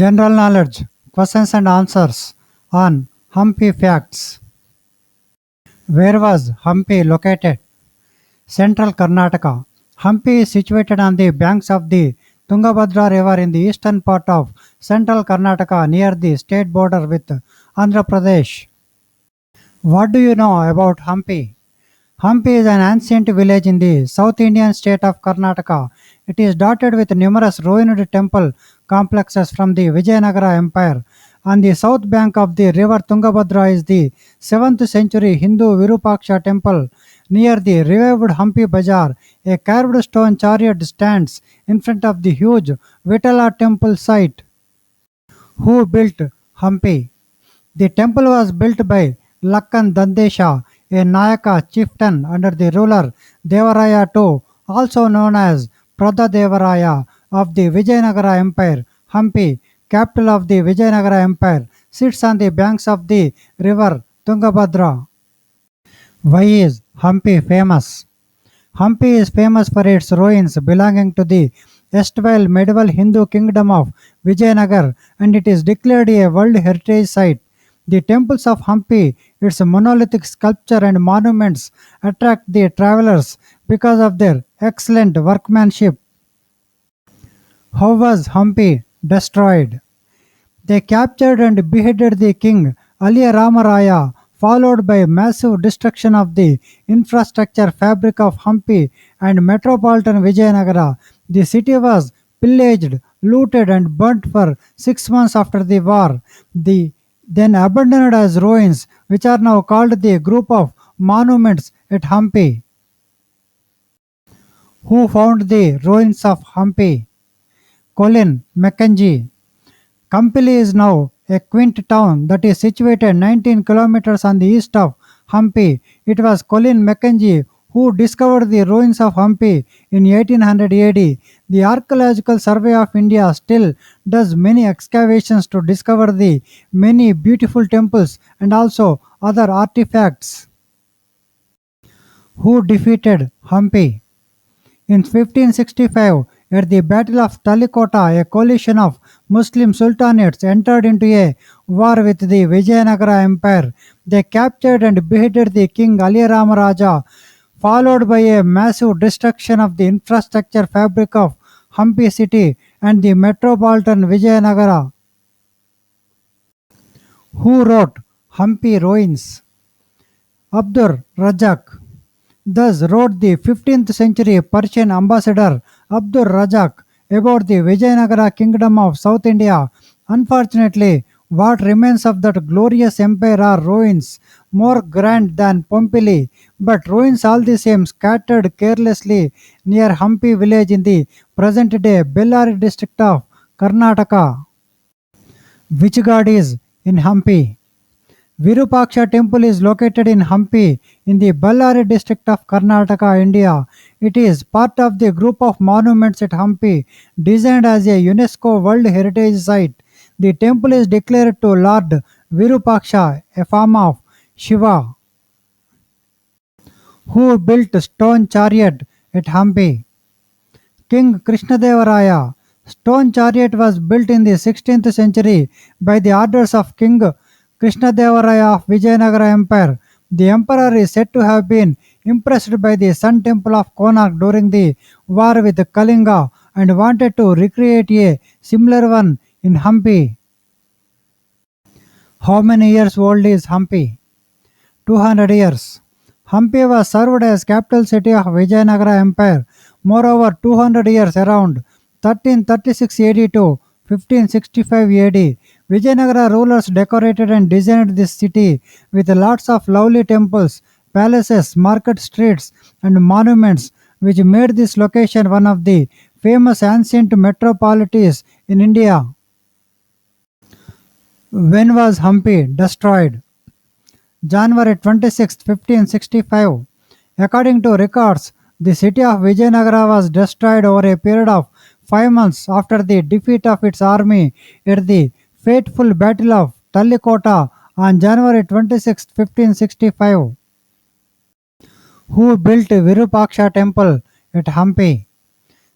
General knowledge, questions and answers on Hampi facts. Where was Hampi located? Central Karnataka. Hampi is situated on the banks of the Tungabhadra River in the eastern part of central Karnataka near the state border with Andhra Pradesh. What do you know about Hampi? Hampi is an ancient village in the South Indian state of Karnataka. It is dotted with numerous ruined temple complexes from the Vijayanagara Empire. On the south bank of the river Tungabhadra is the 7th century Hindu Virupaksha temple. Near the revived Hampi Bazaar, a carved stone chariot stands in front of the huge Vitala temple site. Who built Hampi? The temple was built by Lakkan Dandesha, a Nayaka chieftain under the ruler Devaraya II, also known as Pradha Devaraya of the Vijayanagara Empire. Hampi, capital of the Vijayanagara Empire, sits on the banks of the river Tungabhadra. Why is Hampi famous? Hampi is famous for its ruins belonging to the erstwhile medieval Hindu kingdom of Vijayanagar, and it is declared a World Heritage Site. The temples of Hampi, its monolithic sculpture and monuments attract the travelers because of their excellent workmanship. How was Hampi destroyed? They captured and beheaded the king Ali Ramaraya, followed by massive destruction of the infrastructure fabric of Hampi and metropolitan Vijayanagara. The city was pillaged, looted, and burnt for 6 months after the war. The then abandoned as ruins, which are now called the group of monuments at Hampi. Who found the ruins of Hampi? Colin Mackenzie. Kampili is now a quaint town that is situated 19 kilometers on the east of Hampi. It was Colin Mackenzie who discovered the ruins of Hampi in 1800 AD. The Archaeological Survey of India still does many excavations to discover the many beautiful temples and also other artifacts. Who defeated Hampi? In 1565, at the Battle of Talikota, a coalition of Muslim sultanates entered into a war with the Vijayanagara Empire. They captured and beheaded the king Ali Rama Raja, followed by a massive destruction of the infrastructure fabric of Hampi city and the metropolitan Vijayanagara. Who wrote Hampi Ruins? Abdur Razak. Thus wrote the 15th century Persian ambassador Abdur Razak about the Vijayanagara kingdom of South India. Unfortunately, what remains of that glorious empire are ruins, more grand than Pompeii, but ruins all the same scattered carelessly near Hampi village in the present day Bellary district of Karnataka. Which god is in Hampi? Virupaksha temple is located in Hampi in the Ballari district of Karnataka, India. It is part of the group of monuments at Hampi designed as a UNESCO World Heritage Site. The temple is declared to Lord Virupaksha, a form of Shiva. Who built stone chariot at Hampi? King Krishnadevaraya. Stone chariot was built in the 16th century by the orders of King Krishnadevaraya of Vijayanagara Empire. The emperor is said to have been impressed by the Sun Temple of Konark during the war with Kalinga and wanted to recreate a similar one in Hampi. How many years old is Hampi? 200 years. Hampi was served as capital city of Vijayanagara Empire. Moreover, 200 years around 1336 AD to 1565 AD, Vijayanagara rulers decorated and designed this city with lots of lovely temples, palaces, market streets, and monuments, which made this location one of the famous ancient metropolities in India. When was Hampi destroyed? January 26, 1565. According to records, the city of Vijayanagara was destroyed over a period of 5 months after the defeat of its army at the fateful Battle of Talikota on January 26, 1565. Who built Virupaksha temple at Hampi?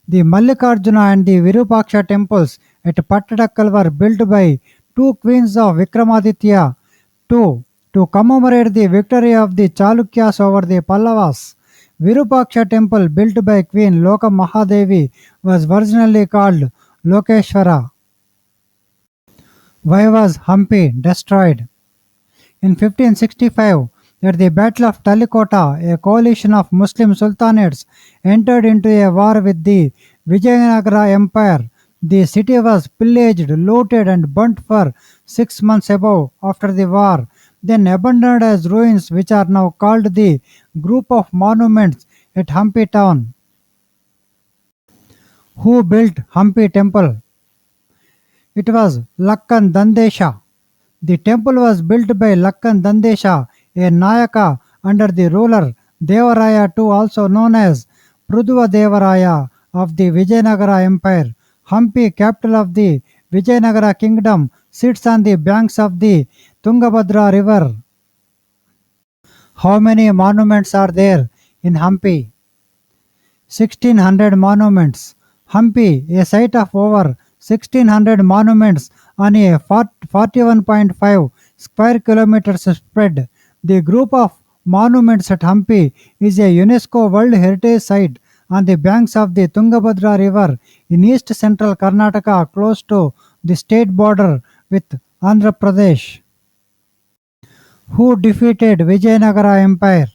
The Mallikarjuna and the Virupaksha temples at Pattadakkal were built by two queens of Vikramaditya to commemorate the victory of the Chalukyas over the Pallavas. Virupaksha temple built by Queen Loka Mahadevi was originally called Lokeshwara. Why was Hampi destroyed? In 1565, at the Battle of Talikota, a coalition of Muslim sultanates entered into a war with the Vijayanagara Empire. The city was pillaged, looted, and burnt for 6 months above after the war, then abandoned as ruins, which are now called the group of monuments at Hampi town. Who built Hampi temple? It was Lakkan Dandesha. The temple was built by Lakkan Dandesha, a Nayaka under the ruler Devaraya II, also known as Pruduva Devaraya of the Vijayanagara Empire. Hampi, capital of the Vijayanagara kingdom, sits on the banks of the Tungabhadra river. How many monuments are there in Hampi? 1600 monuments. Hampi, a site of over 1600 monuments on a 41.5 square kilometers spread. The group of monuments at Hampi is a UNESCO World Heritage Site on the banks of the Tungabhadra River in east central Karnataka, close to the state border with Andhra Pradesh. Who defeated Vijayanagara Empire?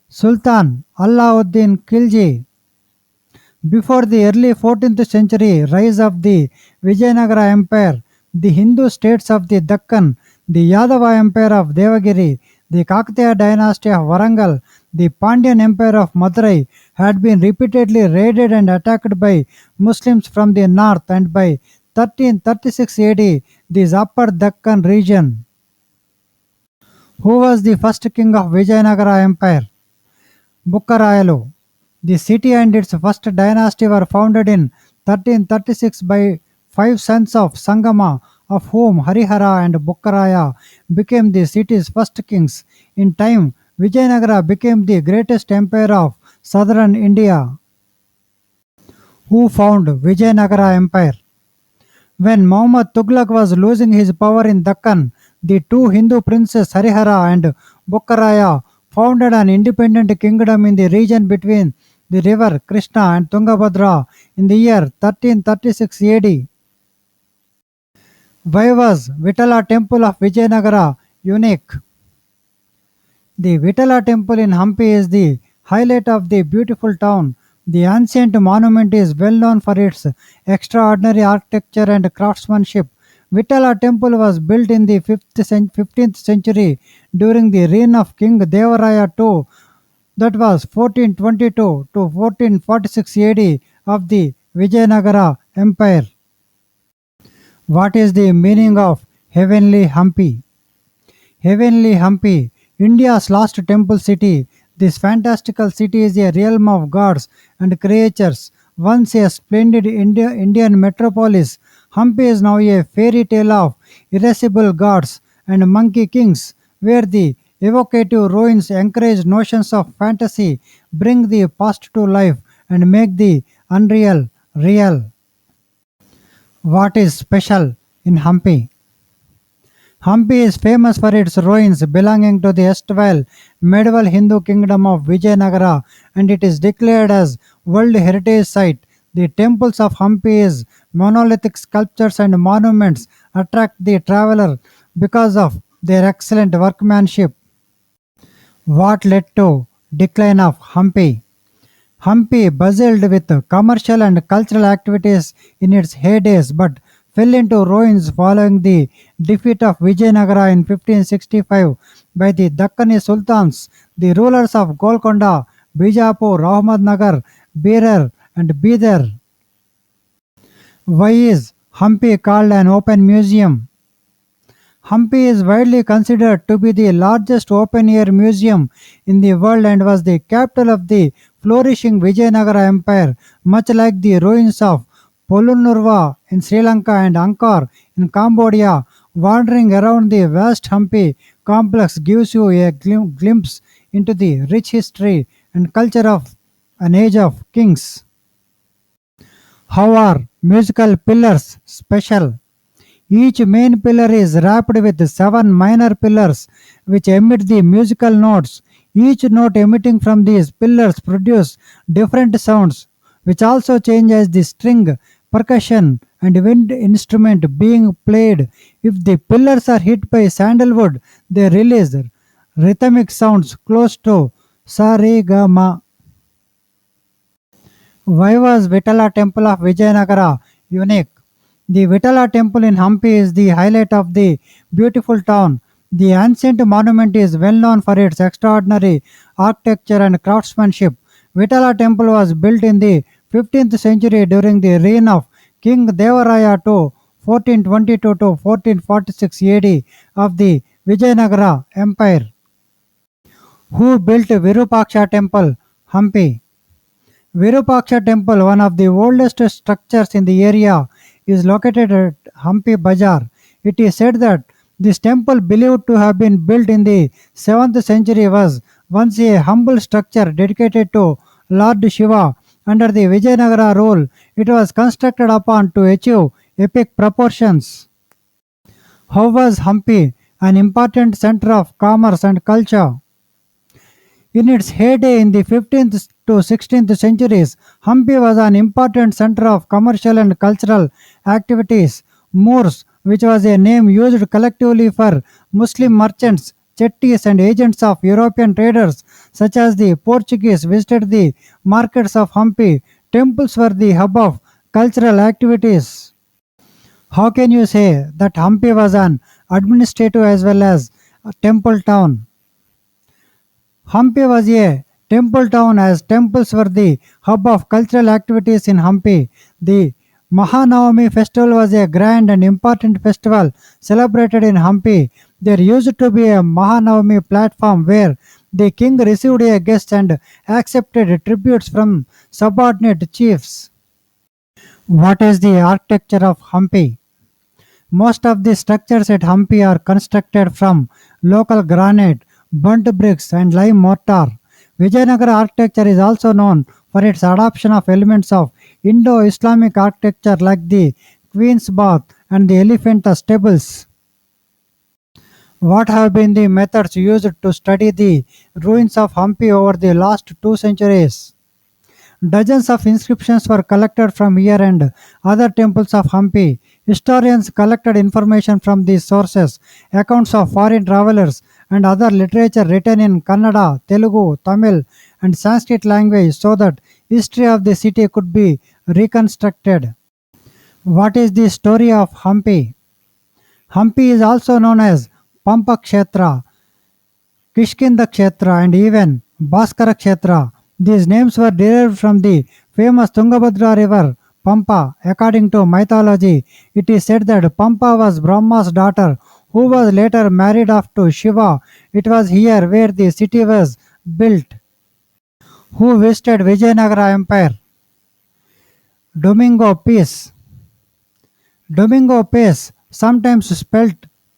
Sultan Alauddin Khilji. Before the early 14th century rise of the Vijayanagara Empire, the Hindu states of the Deccan, the Yadava Empire of Devagiri, the Kakatiya dynasty of Varangal, the Pandyan Empire of Madurai had been repeatedly raided and attacked by Muslims from the north, and by 1336 AD, this upper Deccan region. Who was the first king of Vijayanagara Empire? Bukkarayalu. The city and its first dynasty were founded in 1336 by five sons of Sangama, of whom Harihara and Bukkaraya became the city's first kings. In time, Vijayanagara became the greatest empire of southern India. Who found Vijayanagara Empire? When Muhammad Tughlaq was losing his power in Deccan, the two Hindu princes Harihara and Bukkaraya founded an independent kingdom in the region between the river Krishna and Tungabhadra in the year 1336 AD. Why was Vitala temple of Vijayanagara unique? The Vitala temple in Hampi is the highlight of the beautiful town. The ancient monument is well known for its extraordinary architecture and craftsmanship. Vitala temple was built in the 15th century during the reign of King Devaraya II, that was 1422 to 1446 AD of the Vijayanagara Empire. What is the meaning of Heavenly Hampi? Heavenly Hampi, India's lost temple city. This fantastical city is a realm of gods and creatures. Once a splendid Indian metropolis, Hampi is now a fairy tale of irascible gods and monkey kings, where the evocative ruins encourage notions of fantasy, bring the past to life, and make the unreal real. What is special in Hampi? Hampi is famous for its ruins belonging to the erstwhile medieval Hindu kingdom of Vijayanagara, and it is declared as World Heritage Site. The temples of Hampi's monolithic sculptures and monuments attract the traveler because of their excellent workmanship. What led to decline of Hampi? Hampi bustled with commercial and cultural activities in its heydays, but fell into ruins following the defeat of Vijayanagara in 1565 by the Dakkani Sultans, the rulers of Golconda, Bijapur, Ahmednagar, Berar, and Bidar. Why is Hampi called an open museum? Hampi is widely considered to be the largest open-air museum in the world and was the capital of the flourishing Vijayanagara Empire, much like the ruins of Polonnaruwa in Sri Lanka and Angkor in Cambodia. Wandering around the vast Hampi complex gives you a glimpse into the rich history and culture of an age of kings. How are musical pillars special? Each main pillar is wrapped with seven minor pillars which emit the musical notes. Each note emitting from these pillars produce different sounds which also change as the string, percussion and wind instrument being played. If the pillars are hit by sandalwood, they release rhythmic sounds close to sa re ga ma. Why was Vitala temple of Vijayanagara unique? The Vitala temple in Hampi is the highlight of the beautiful town. The ancient monument is well known for its extraordinary architecture and craftsmanship. Vitala temple was built in the 15th century during the reign of King Devaraya II 1422 to 1446 AD of the Vijayanagara Empire. Who built Virupaksha temple, Hampi? Virupaksha temple, one of the oldest structures in the area, is located at Hampi Bazaar. It is said that this temple, believed to have been built in the 7th century, was once a humble structure dedicated to Lord Shiva. Under the Vijayanagara rule, it was constructed upon to achieve epic proportions. How was Hampi an important center of commerce and culture? In its heyday in the 15th to 16th centuries, Hampi was an important center of commercial and cultural activities. Moors, which was a name used collectively for Muslim merchants, chettis, and agents of European traders, such as the Portuguese, visited the markets of Hampi. Temples were the hub of cultural activities. How can you say that Hampi was an administrative as well as a temple town? Hampi was a temple town as temples were the hub of cultural activities in Hampi. The Mahanavami festival was a grand and important festival celebrated in Hampi. There used to be a Mahanavami platform where the king received a guest and accepted tributes from subordinate chiefs. What is the architecture of Hampi? Most of the structures at Hampi are constructed from local granite, burnt bricks, and lime mortar. Vijayanagara architecture is also known for its adoption of elements of Indo Islamic architecture like the Queen's Bath and the elephant stables. What have been the methods used to study the ruins of Hampi over the last 2 centuries? Dozens of inscriptions were collected from here and other temples of Hampi. Historians collected information from these sources, accounts of foreign travelers, and other literature written in Kannada, Telugu, Tamil, and Sanskrit language so that history of the city could be reconstructed. What is the story of Hampi? Hampi is also known as Pampa Kshetra, Kishkinda Kshetra, and even Bhaskara Kshetra. These names were derived from the famous Tungabhadra river Pampa. According to mythology, it is said that Pampa was Brahma's daughter who was later married off to Shiva. It was here where the city was built. Who visited Vijayanagara Empire? Domingo Peace. Domingo Pace, sometimes spelt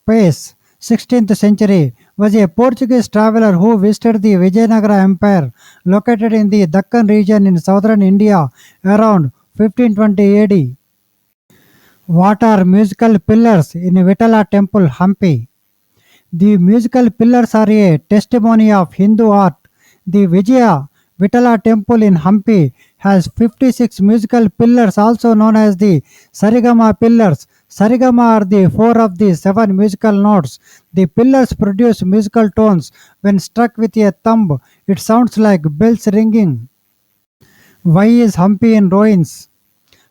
Pace, 16th century, was a Portuguese traveler who visited the Vijayanagara Empire, located in the Deccan region in southern India around 1520 AD. What are musical pillars in Vitala Temple, Hampi? The musical pillars are a testimony of Hindu art. The Vijaya Vitala temple in Hampi has 56 musical pillars, also known as the Sarigama pillars. Sarigama are the four of the seven musical notes. The pillars produce musical tones. When struck with a thumb, it sounds like bells ringing. Why is Hampi in ruins?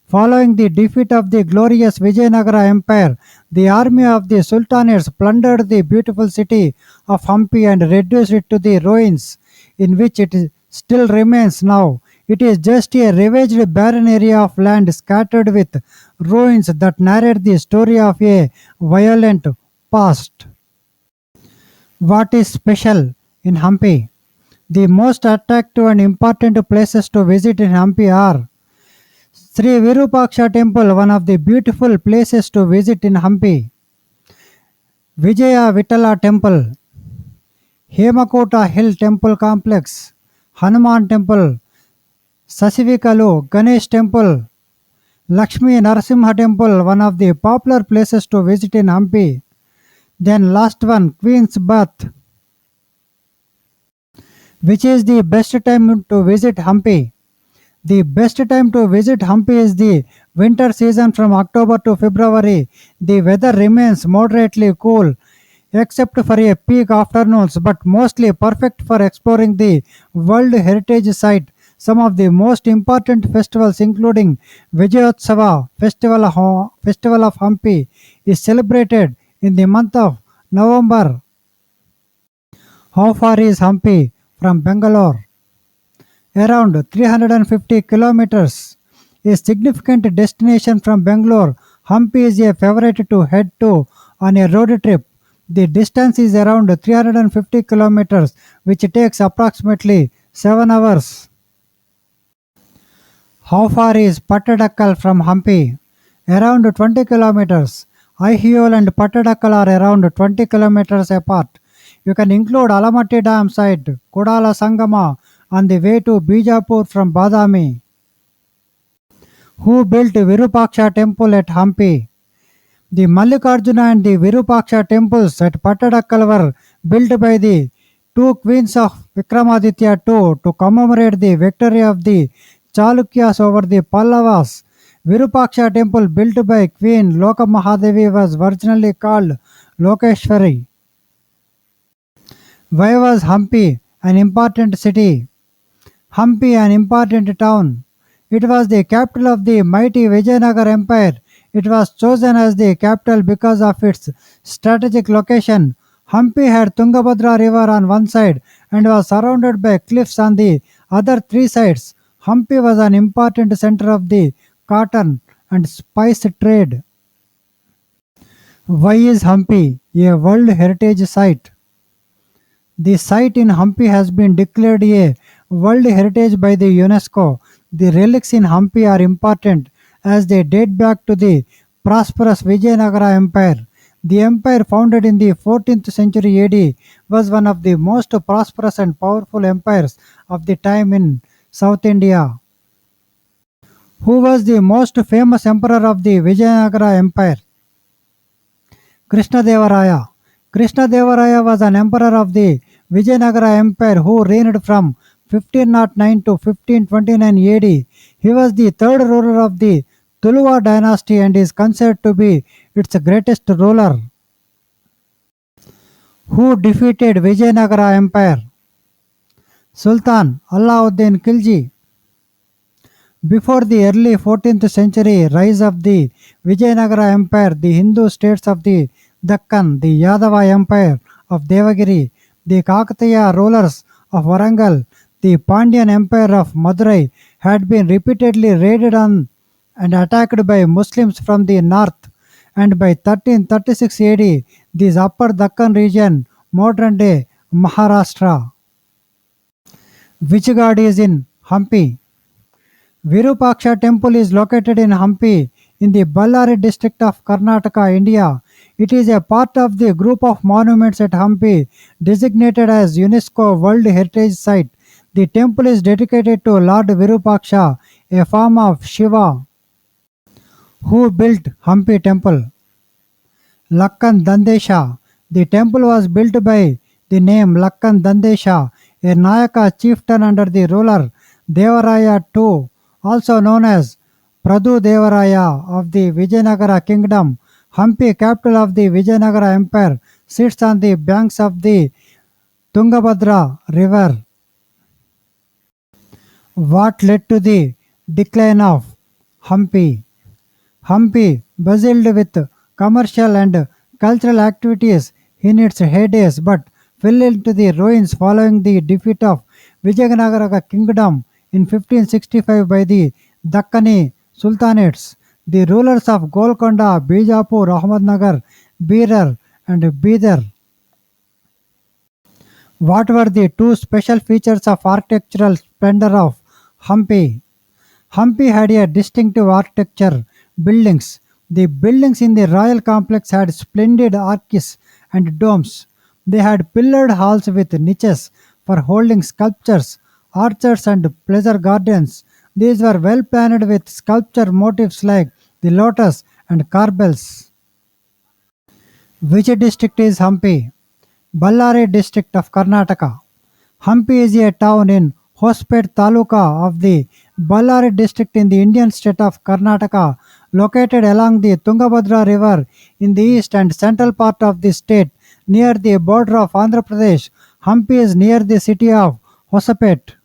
Following the defeat of the glorious Vijayanagara Empire, the army of the Sultanates plundered the beautiful city of Hampi and reduced it to the ruins in which it still remains now. It is just a ravaged barren area of land scattered with ruins that narrate the story of a violent past. What is special in Hampi? The most attractive and important places to visit in Hampi are Sri Virupaksha Temple, one of the beautiful places to visit in Hampi. Vijaya Vitala Temple, Hemakota Hill Temple Complex, Hanuman Temple, Sasivikalu Ganesh Temple, Lakshmi Narasimha Temple, one of the popular places to visit in Hampi. Then last one, Queen's Bath. Which is the best time to visit Hampi? The best time to visit Hampi is the winter season from October to February. The weather remains moderately cool except for a peak afternoons, but mostly perfect for exploring the World Heritage Site. Some of the most important festivals, including Vijayotsava, Festival of Hampi, is celebrated in the month of November. How far is Hampi from Bangalore? Around 350 kilometers. A significant destination from Bangalore, Hampi is a favorite to head to on a road trip. The distance is around 350 kilometers, which takes approximately 7 hours. How far is Pattadakkal from Hampi? Around 20 kilometers. Aihiol and Pattadakkal are around 20 kilometers apart. You can include Alamatti Dam site, Kodala Sangama on the way to Bijapur from Badami. Who built Virupaksha temple at Hampi? The Mallikarjuna and the Virupaksha temples at Pattadakkal were built by the two queens of Vikramaditya II to commemorate the victory of the Chalukyas over the Pallavas. Virupaksha temple built by Queen Lokamahadevi was originally called Lokeshwari. Why was Hampi an important city? Hampi, an important town. It was the capital of the mighty Vijayanagar Empire. It was chosen as the capital because of its strategic location. Hampi had Tungabhadra river on one side and was surrounded by cliffs on the other three sides. Hampi was an important center of the cotton and spice trade. Why is Hampi a World Heritage Site? The site in Hampi has been declared a World Heritage by the UNESCO. The relics in Hampi are important as they date back to the prosperous Vijayanagara Empire. The empire, founded in the 14th century AD, was one of the most prosperous and powerful empires of the time in South India. Who was the most famous emperor of the Vijayanagara Empire? Krishnadevaraya. Krishnadevaraya was an emperor of the Vijayanagara Empire who reigned from 1509 to 1529 AD. He was the third ruler of the Tuluva dynasty and is considered to be its greatest ruler. Who defeated Vijayanagara Empire? Sultan Alauddin Khilji. Before the early 14th century rise of the Vijayanagara Empire, the Hindu states of the Deccan, the Yadava Empire of Devagiri, the Kakatiya rulers of Varangal, the Pandyan Empire of Madurai had been repeatedly raided on and attacked by Muslims from the north, and by 1336 AD, this upper Deccan region, modern day Maharashtra. Which god is in Hampi? Virupaksha temple is located in Hampi in the Ballari district of Karnataka, India. It is a part of the group of monuments at Hampi designated as UNESCO World Heritage Site. The temple is dedicated to Lord Virupaksha, a form of Shiva. Who built Hampi temple? Lakkan Dandesha. The temple was built by the name Lakkan Dandesha, a Nayaka chieftain under the ruler Devaraya II, also known as Pradu Devaraya of the Vijayanagara kingdom. Hampi, capital of the Vijayanagara Empire, sits on the banks of the Tungabhadra river. What led to the decline of Hampi? Hampi, bustled with commercial and cultural activities in its heydays, but fell into the ruins following the defeat of Vijayanagara kingdom in 1565 by the Dakkani Sultanates. The rulers of Golconda, Bijapur, Ahmednagar, Berar, and Bidar. What were the two special features of architectural splendor of Hampi? Hampi had a distinctive architecture buildings. The buildings in the royal complex had splendid arches and domes. They had pillared halls with niches for holding sculptures, orchards, and pleasure gardens. These were well planned with sculpture motifs like the lotus and carbels. Which district is Hampi? Ballari district of Karnataka. Hampi is a town in Hospet Taluka of the Ballari district in the Indian state of Karnataka, located along the Tungabhadra river in the east and central part of the state, near the border of Andhra Pradesh. Hampi is near the city of Hosapet.